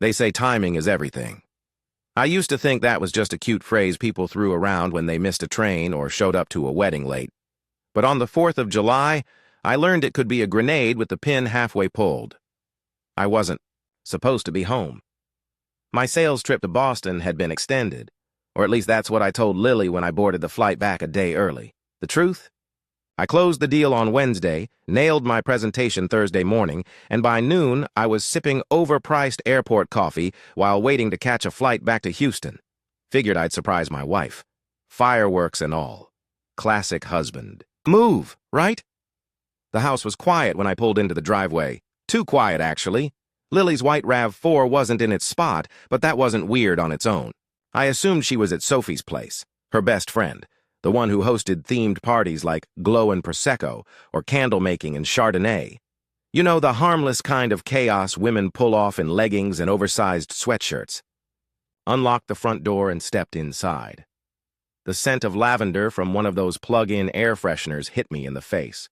They say timing is everything. I used to think that was just a cute phrase people threw around when they missed a train or showed up to a wedding late. But on the 4th of July, I learned it could be a grenade with the pin halfway pulled. I wasn't supposed to be home. My sales trip to Boston had been extended, or at least that's what I told Lily when I boarded the flight back a day early. The truth? I closed the deal on Wednesday, nailed my presentation Thursday morning, and by noon I was sipping overpriced airport coffee while waiting to catch a flight back to Houston. Figured I'd surprise my wife. Fireworks and all. Classic husband. Move, right? The house was quiet when I pulled into the driveway. Too quiet, actually. Lily's white RAV4 wasn't in its spot, but that wasn't weird on its own. I assumed she was at Sophie's place, her best friend, the one who hosted themed parties like Glow and Prosecco or candle-making and Chardonnay. You know, the harmless kind of chaos women pull off in leggings and oversized sweatshirts. Unlocked the front door and stepped inside. The scent of lavender from one of those plug-in air fresheners hit me in the face.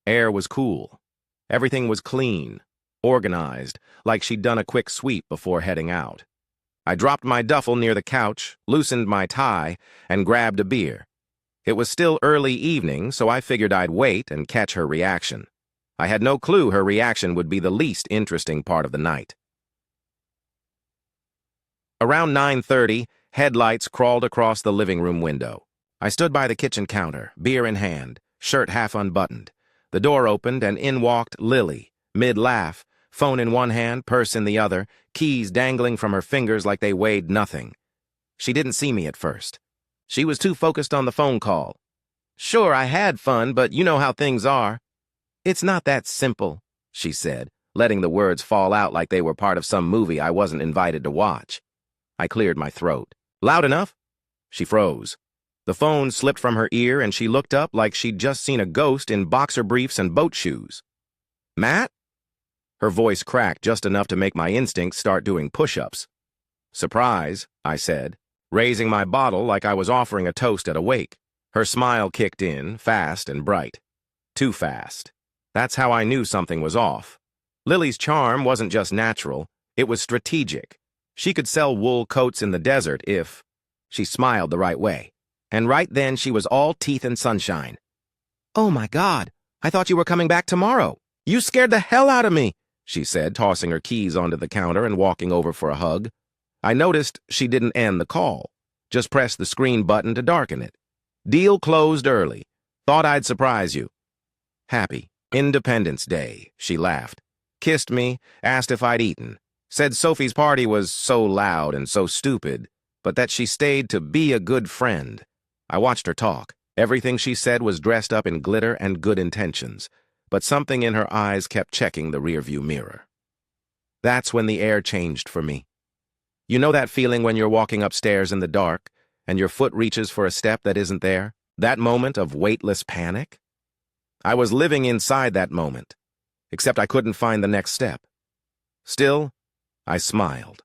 Air was cool. Everything was clean, organized, like she'd done a quick sweep before heading out. I dropped my duffel near the couch, loosened my tie, and grabbed a beer. It was still early evening, so I figured I'd wait and catch her reaction. I had no clue her reaction would be the least interesting part of the night. Around 9:30, headlights crawled across the living room window. I stood by the kitchen counter, beer in hand, shirt half unbuttoned. The door opened and in walked Lily, mid-laugh, phone in one hand, purse in the other, keys dangling from her fingers like they weighed nothing. She didn't see me at first. She was too focused on the phone call. Sure, I had fun, but you know how things are. It's not that simple, she said, letting the words fall out like they were part of some movie I wasn't invited to watch. I cleared my throat. Loud enough? She froze. The phone slipped from her ear and she looked up like she'd just seen a ghost in boxer briefs and boat shoes. Matt? Her voice cracked just enough to make my instincts start doing push-ups. Surprise, I said, raising my bottle like I was offering a toast at a wake. Her smile kicked in, fast and bright. Too fast. That's how I knew something was off. Lily's charm wasn't just natural, it was strategic. She could sell wool coats in the desert if... She smiled the right way. And right then she was all teeth and sunshine. Oh my God, I thought you were coming back tomorrow. You scared the hell out of me, she said, tossing her keys onto the counter and walking over for a hug. I noticed she didn't end the call, just pressed the screen button to darken it. Deal closed early. Thought I'd surprise you. Happy Independence Day, she laughed. Kissed me, asked if I'd eaten. Said Sophie's party was so loud and so stupid, but that she stayed to be a good friend. I watched her talk. Everything she said was dressed up in glitter and good intentions, but something in her eyes kept checking the rearview mirror. That's when the air changed for me. You know that feeling when you're walking upstairs in the dark and your foot reaches for a step that isn't there? That moment of weightless panic? I was living inside that moment, except I couldn't find the next step. Still, I smiled.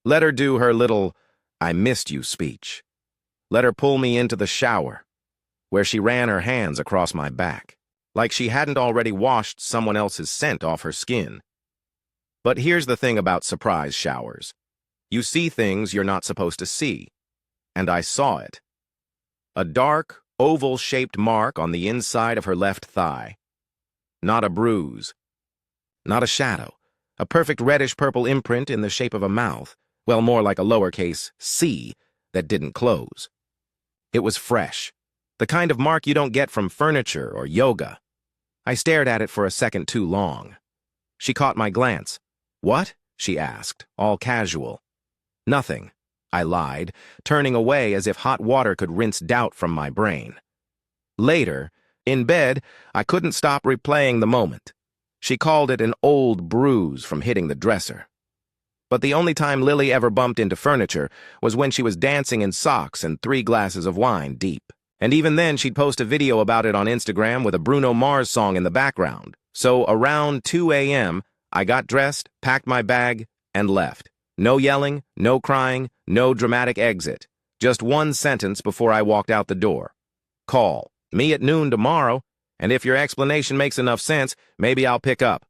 Let her do her little "I missed you" speech. Let her pull me into the shower, where she ran her hands across my back, like she hadn't already washed someone else's scent off her skin. But here's the thing about surprise showers. You see things you're not supposed to see, and I saw it. A dark, oval-shaped mark on the inside of her left thigh. Not a bruise. Not a shadow. A perfect reddish-purple imprint in the shape of a mouth, well, more like a lowercase C, that didn't close. It was fresh, the kind of mark you don't get from furniture or yoga. I stared at it for a second too long. She caught my glance. What? She asked, all casual. Nothing, I lied, turning away as if hot water could rinse doubt from my brain. Later, in bed, I couldn't stop replaying the moment. She called it an old bruise from hitting the dresser. But the only time Lily ever bumped into furniture was when she was dancing in socks and 3 glasses of wine deep. And even then, she'd post a video about it on Instagram with a Bruno Mars song in the background. So around 2 a.m., I got dressed, packed my bag, and left. No yelling, no crying, no dramatic exit. Just one sentence before I walked out the door. Call. Me at noon tomorrow, and if your explanation makes enough sense, maybe I'll pick up.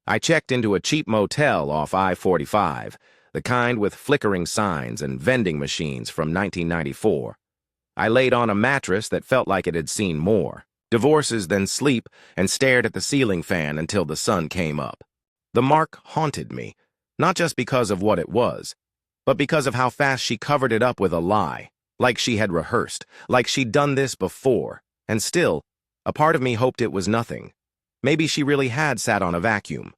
I checked into a cheap motel off I-45, the kind with flickering signs and vending machines from 1994. I laid on a mattress that felt like it had seen more divorces than sleep and stared at the ceiling fan until the sun came up. The mark haunted me, not just because of what it was, but because of how fast she covered it up with a lie, like she had rehearsed, like she'd done this before. And still, a part of me hoped it was nothing. Maybe she really had sat on a vacuum.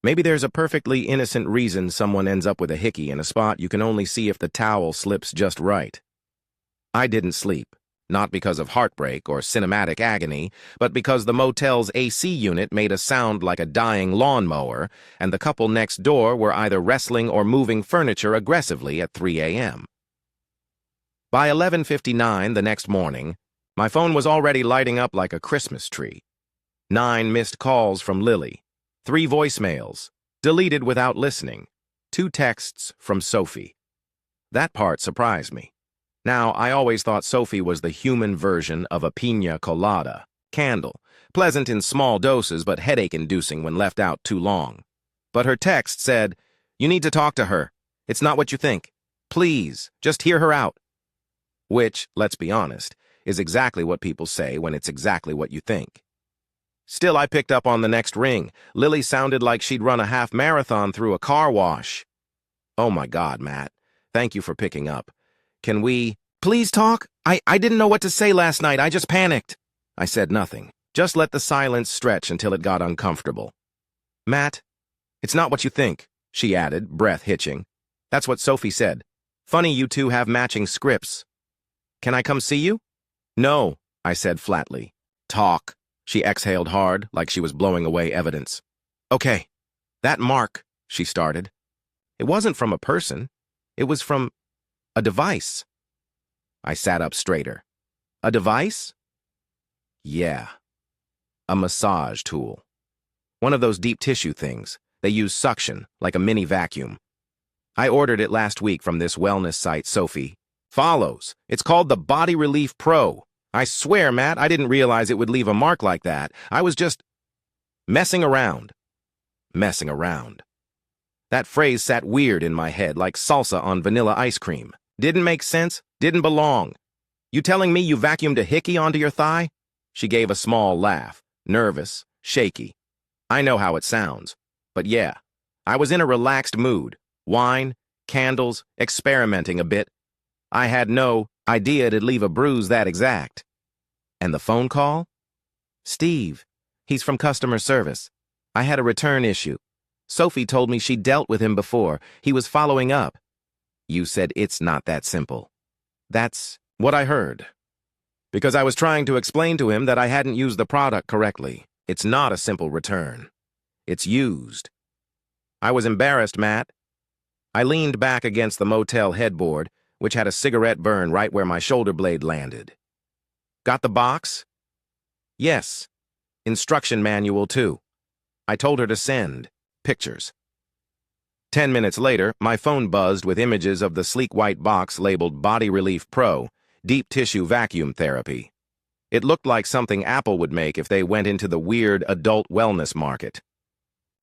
Maybe there's a perfectly innocent reason someone ends up with a hickey in a spot you can only see if the towel slips just right. I didn't sleep, not because of heartbreak or cinematic agony, but because the motel's AC unit made a sound like a dying lawnmower, and the couple next door were either wrestling or moving furniture aggressively at 3 a.m. By 11:59 the next morning, my phone was already lighting up like a Christmas tree. 9 missed calls from Lily, 3 voicemails, deleted without listening, 2 texts from Sophie. That part surprised me. Now, I always thought Sophie was the human version of a piña colada, candle, pleasant in small doses but headache-inducing when left out too long. But her text said, "You need to talk to her. It's not what you think. Please, just hear her out." Which, let's be honest, is exactly what people say when it's exactly what you think. Still, I picked up on the next ring. Lily sounded like she'd run a half marathon through a car wash. "Oh my God, Matt. Thank you for picking up. Can we please talk? I didn't know what to say last night. I just panicked." I said nothing. Just let the silence stretch until it got uncomfortable. "Matt, it's not what you think," she added, breath hitching. "That's what Sophie said. Funny you two have matching scripts. Can I come see you?" "No," I said flatly. "Talk." She exhaled hard, like she was blowing away evidence. "Okay, that mark," she started. "It wasn't from a person. It was from a device." I sat up straighter. "A device?" "Yeah. A massage tool. One of those deep tissue things. They use suction, like a mini vacuum. I ordered it last week from this wellness site Sophie follows. It's called the Body Relief Pro. I swear, Matt, I didn't realize it would leave a mark like that. I was just messing around. Messing around. That phrase sat weird in my head, like salsa on vanilla ice cream. Didn't make sense, didn't belong. "You telling me you vacuumed a hickey onto your thigh?" She gave a small laugh, nervous, shaky. I know how it sounds, but yeah, I was in a relaxed mood. Wine, candles, experimenting a bit. I had no idea it'd leave a bruise that exact. And the phone call? "Steve. He's from customer service. I had a return issue. Sophie told me she dealt with him before. He was following up." "You said it's not that simple." "That's what I heard. Because I was trying to explain to him that I hadn't used the product correctly. It's not a simple return. It's used." I was embarrassed, Matt. I leaned back against the motel headboard, which had a cigarette burn right where my shoulder blade landed. "Got the box?" "Yes. Instruction manual, too." I told her to send pictures. 10 minutes later, my phone buzzed with images of the sleek white box labeled Body Relief Pro, Deep Tissue Vacuum Therapy. It looked like something Apple would make if they went into the weird adult wellness market.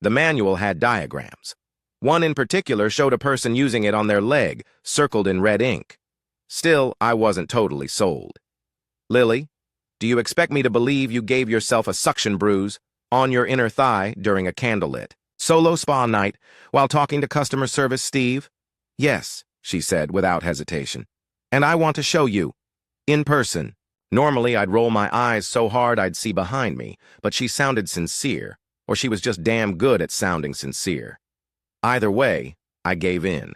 The manual had diagrams. One in particular showed a person using it on their leg, circled in red ink. Still, I wasn't totally sold. "Lily, do you expect me to believe you gave yourself a suction bruise on your inner thigh during a candlelit solo spa night while talking to customer service Steve?" "Yes," she said without hesitation. "And I want to show you. In person." Normally, I'd roll my eyes so hard I'd see behind me, but she sounded sincere, or she was just damn good at sounding sincere. Either way, I gave in.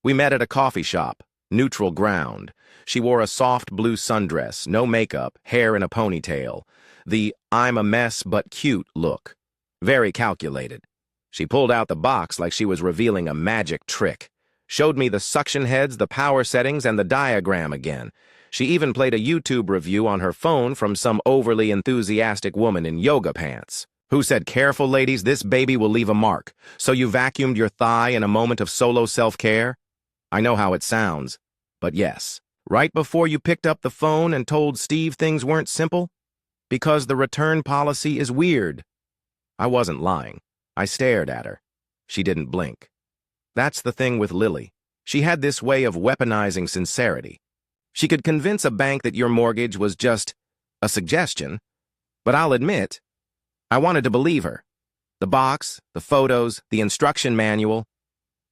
We met at a coffee shop, neutral ground. She wore a soft blue sundress, no makeup, hair in a ponytail. The "I'm a mess but cute" look. Very calculated. She pulled out the box like she was revealing a magic trick. Showed me the suction heads, the power settings, and the diagram again. She even played a YouTube review on her phone from some overly enthusiastic woman in yoga pants, who said, "Careful, ladies, this baby will leave a mark. So you vacuumed your thigh in a moment of solo self-care?" I know how it sounds, but yes. Right before you picked up the phone and told Steve things weren't simple? Because the return policy is weird. I wasn't lying. I stared at her. She didn't blink. That's the thing with Lily. She had this way of weaponizing sincerity. She could convince a bank that your mortgage was just a suggestion, but I'll admit, I wanted to believe her. The box, the photos, the instruction manual,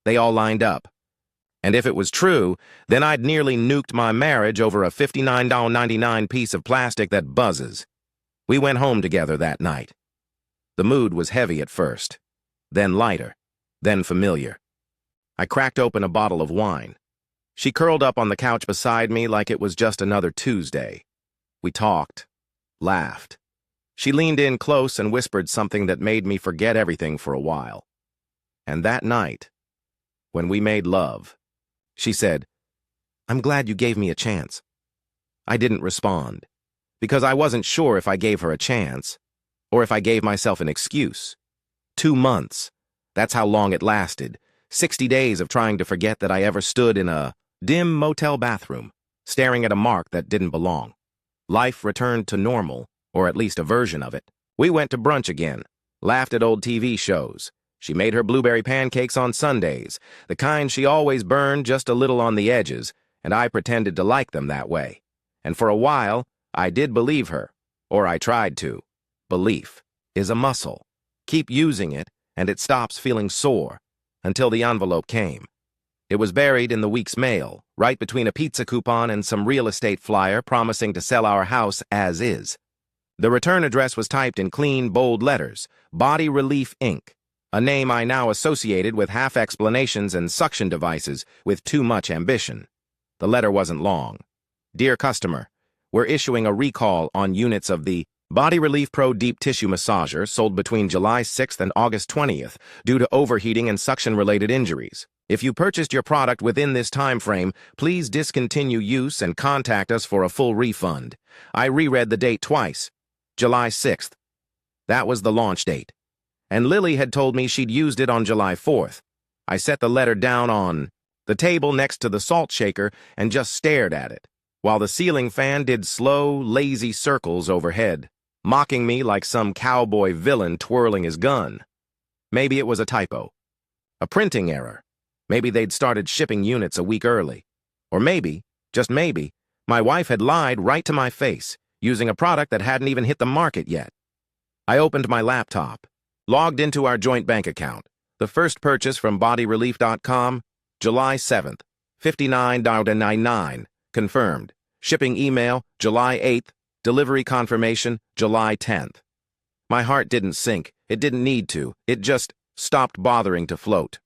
they all lined up. And if it was true, then I'd nearly nuked my marriage over a $59.99 piece of plastic that buzzes. We went home together that night. The mood was heavy at first, then lighter, then familiar. I cracked open a bottle of wine. She curled up on the couch beside me like it was just another Tuesday. We talked, laughed. She leaned in close and whispered something that made me forget everything for a while. And that night, when we made love, she said, "I'm glad you gave me a chance." I didn't respond, because I wasn't sure if I gave her a chance, or if I gave myself an excuse. 2 months. That's how long it lasted. 60 days of trying to forget that I ever stood in a dim motel bathroom, staring at a mark that didn't belong. Life returned to normal, or at least a version of it. We went to brunch again, laughed at old TV shows. She made her blueberry pancakes on Sundays, the kind she always burned just a little on the edges, and I pretended to like them that way. And for a while, I did believe her, or I tried to. Belief is a muscle. Keep using it, and it stops feeling sore, until the envelope came. It was buried in the week's mail, right between a pizza coupon and some real estate flyer promising to sell our house as is. The return address was typed in clean, bold letters, Body Relief, Inc., a name I now associated with half explanations and suction devices with too much ambition. The letter wasn't long. Dear customer, we're issuing a recall on units of the Body Relief Pro Deep Tissue Massager sold between July 6th and August 20th due to overheating and suction-related injuries. If you purchased your product within this time frame, please discontinue use and contact us for a full refund. I reread the date twice. July 6th. That was the launch date. And Lily had told me she'd used it on July 4th. I set the letter down on the table next to the salt shaker and just stared at it, while the ceiling fan did slow, lazy circles overhead, mocking me like some cowboy villain twirling his gun. Maybe it was a typo, a printing error. Maybe they'd started shipping units a week early. Or maybe, just maybe, my wife had lied right to my face, using a product that hadn't even hit the market yet. I opened my laptop, logged into our joint bank account. The first purchase from bodyrelief.com, July 7th, $59.99, confirmed. Shipping email, July 8th, delivery confirmation, July 10th. My heart didn't sink. It didn't need to. It just stopped bothering to float.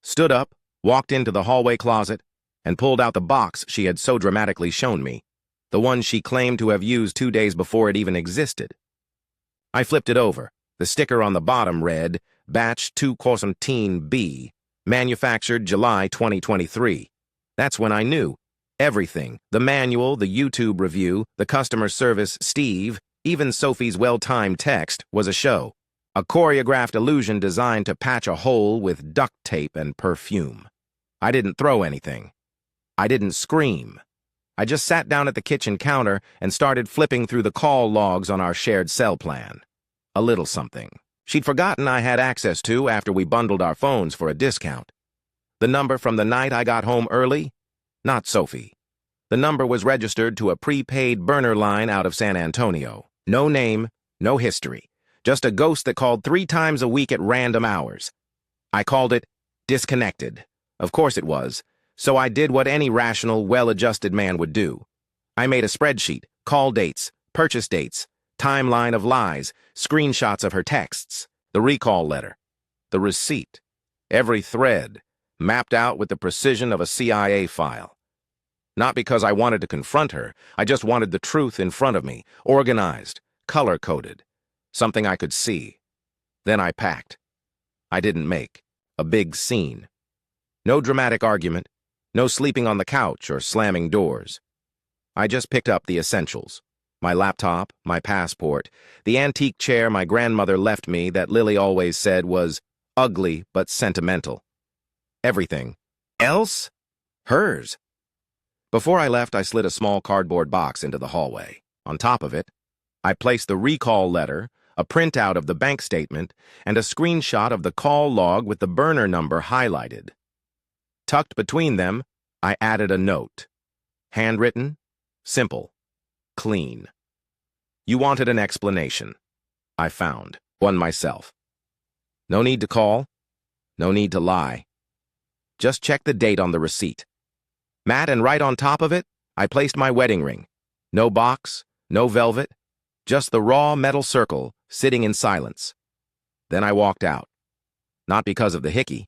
Stood up, walked into the hallway closet, and pulled out the box she had so dramatically shown me, the one she claimed to have used 2 days before it even existed. I flipped it over. The sticker on the bottom read, Batch 214B, manufactured July 2023. That's when I knew. Everything, the manual, the YouTube review, the customer service, Steve, even Sophie's well-timed text, was a show. A choreographed illusion designed to patch a hole with duct tape and perfume. I didn't throw anything. I didn't scream. I just sat down at the kitchen counter and started flipping through the call logs on our shared cell plan. A little something she'd forgotten I had access to after we bundled our phones for a discount. The number from the night I got home early? Not Sophie. The number was registered to a prepaid burner line out of San Antonio. No name, no history. Just a ghost that called 3 times a week at random hours. I called it disconnected. Of course it was. So I did what any rational, well-adjusted man would do. I made a spreadsheet, call dates, purchase dates, timeline of lies, screenshots of her texts, the recall letter, the receipt, every thread, mapped out with the precision of a CIA file. Not because I wanted to confront her, I just wanted the truth in front of me, organized, color-coded, something I could see. Then I packed. I didn't make a big scene. No dramatic argument, no sleeping on the couch or slamming doors. I just picked up the essentials. My laptop, my passport, the antique chair my grandmother left me that Lily always said was ugly but sentimental. Everything. Else? Hers. Before I left, I slid a small cardboard box into the hallway. On top of it, I placed the recall letter, a printout of the bank statement, and a screenshot of the call log with the burner number highlighted. Tucked between them, I added a note. Handwritten, simple, clean. You wanted an explanation. I found one myself. No need to call, no need to lie. Just check the date on the receipt. Matt, and right on top of it, I placed my wedding ring. No box, no velvet, just the raw metal circle sitting in silence. Then I walked out. Not because of the hickey,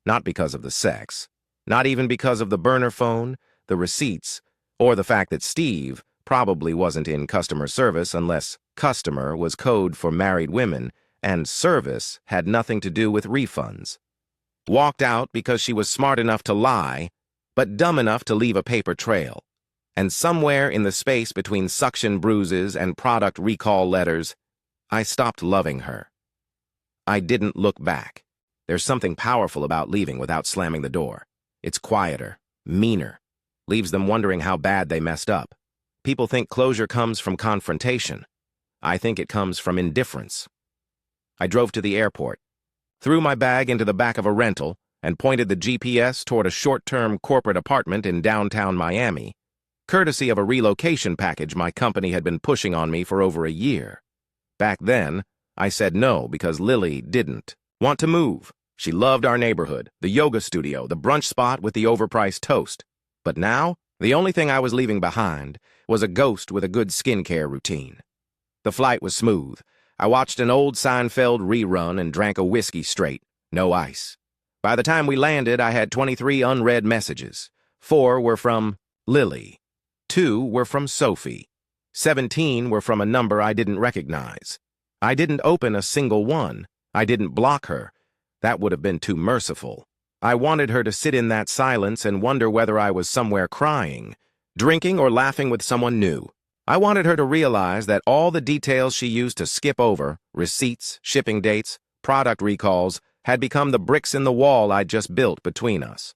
not because of the sex, not even because of the burner phone, the receipts, or the fact that Steve probably wasn't in customer service unless customer was code for married women and service had nothing to do with refunds. Walked out because she was smart enough to lie, but dumb enough to leave a paper trail. And somewhere in the space between suction bruises and product recall letters, I stopped loving her. I didn't look back. There's something powerful about leaving without slamming the door. It's quieter, meaner, leaves them wondering how bad they messed up. People think closure comes from confrontation. I think it comes from indifference. I drove to the airport, threw my bag into the back of a rental, and pointed the GPS toward a short-term corporate apartment in downtown Miami, courtesy of a relocation package my company had been pushing on me for over a year. Back then, I said no because Lily didn't want to move. She loved our neighborhood, the yoga studio, the brunch spot with the overpriced toast. But now, the only thing I was leaving behind was a ghost with a good skincare routine. The flight was smooth. I watched an old Seinfeld rerun and drank a whiskey straight, no ice. By the time we landed, I had 23 unread messages. 4 were from Lily. 2 were from Sophie. 17 were from a number I didn't recognize. I didn't open a single one. I didn't block her. That would have been too merciful. I wanted her to sit in that silence and wonder whether I was somewhere crying, drinking, or laughing with someone new. I wanted her to realize that all the details she used to skip over, receipts, shipping dates, product recalls, had become the bricks in the wall I'd just built between us.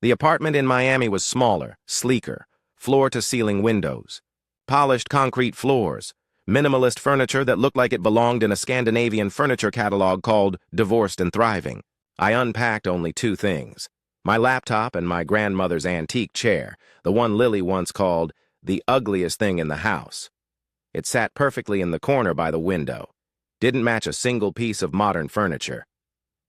The apartment in Miami was smaller, sleeker, floor-to-ceiling windows, polished concrete floors, minimalist furniture that looked like it belonged in a Scandinavian furniture catalog called Divorced and Thriving. I unpacked only 2 things: my laptop and my grandmother's antique chair, the one Lily once called the ugliest thing in the house. It sat perfectly in the corner by the window. Didn't match a single piece of modern furniture.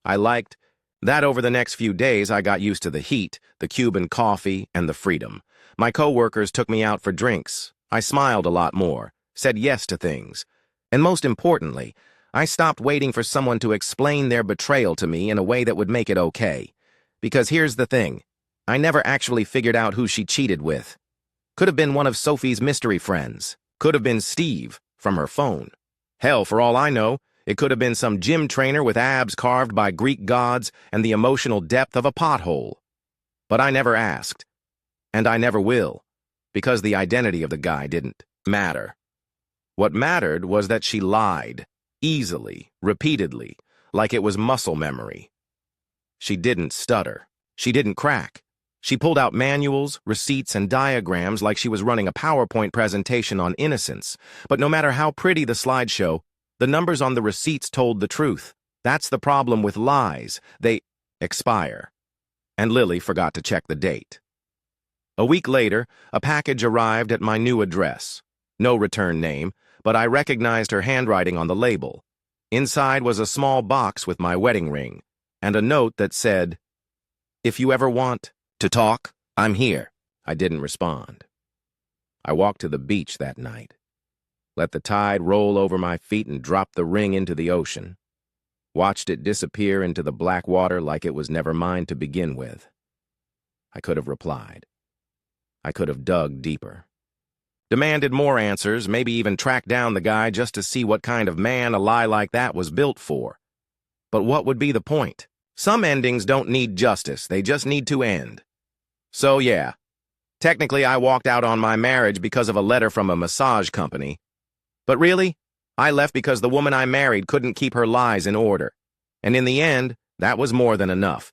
I liked that over the next few days I got used to the heat, the Cuban coffee, and the freedom. My coworkers took me out for drinks. I smiled a lot more, said yes to things. And most importantly, I stopped waiting for someone to explain their betrayal to me in a way that would make it okay. Because here's the thing, I never actually figured out who she cheated with. Could have been one of Sophie's mystery friends. Could have been Steve from her phone. Hell, for all I know, it could have been some gym trainer with abs carved by Greek gods and the emotional depth of a pothole. But I never asked. And I never will, because the identity of the guy didn't matter. What mattered was that she lied, easily, repeatedly, like it was muscle memory. She didn't stutter. She didn't crack. She pulled out manuals, receipts, and diagrams like she was running a PowerPoint presentation on innocence. But no matter how pretty the slideshow, the numbers on the receipts told the truth. That's the problem with lies. They expire. And Lily forgot to check the date. A week later, a package arrived at my new address. No return name, but I recognized her handwriting on the label. Inside was a small box with my wedding ring, and a note that said, "If you ever want to talk, I'm here." I didn't respond. I walked to the beach that night, let the tide roll over my feet and dropped the ring into the ocean, watched it disappear into the black water like it was never mine to begin with. I could have replied. I could have dug deeper. Demanded more answers, maybe even tracked down the guy just to see what kind of man a lie like that was built for. But what would be the point? Some endings don't need justice, they just need to end. So yeah, technically I walked out on my marriage because of a letter from a massage company. But really, I left because the woman I married couldn't keep her lies in order. And in the end, that was more than enough.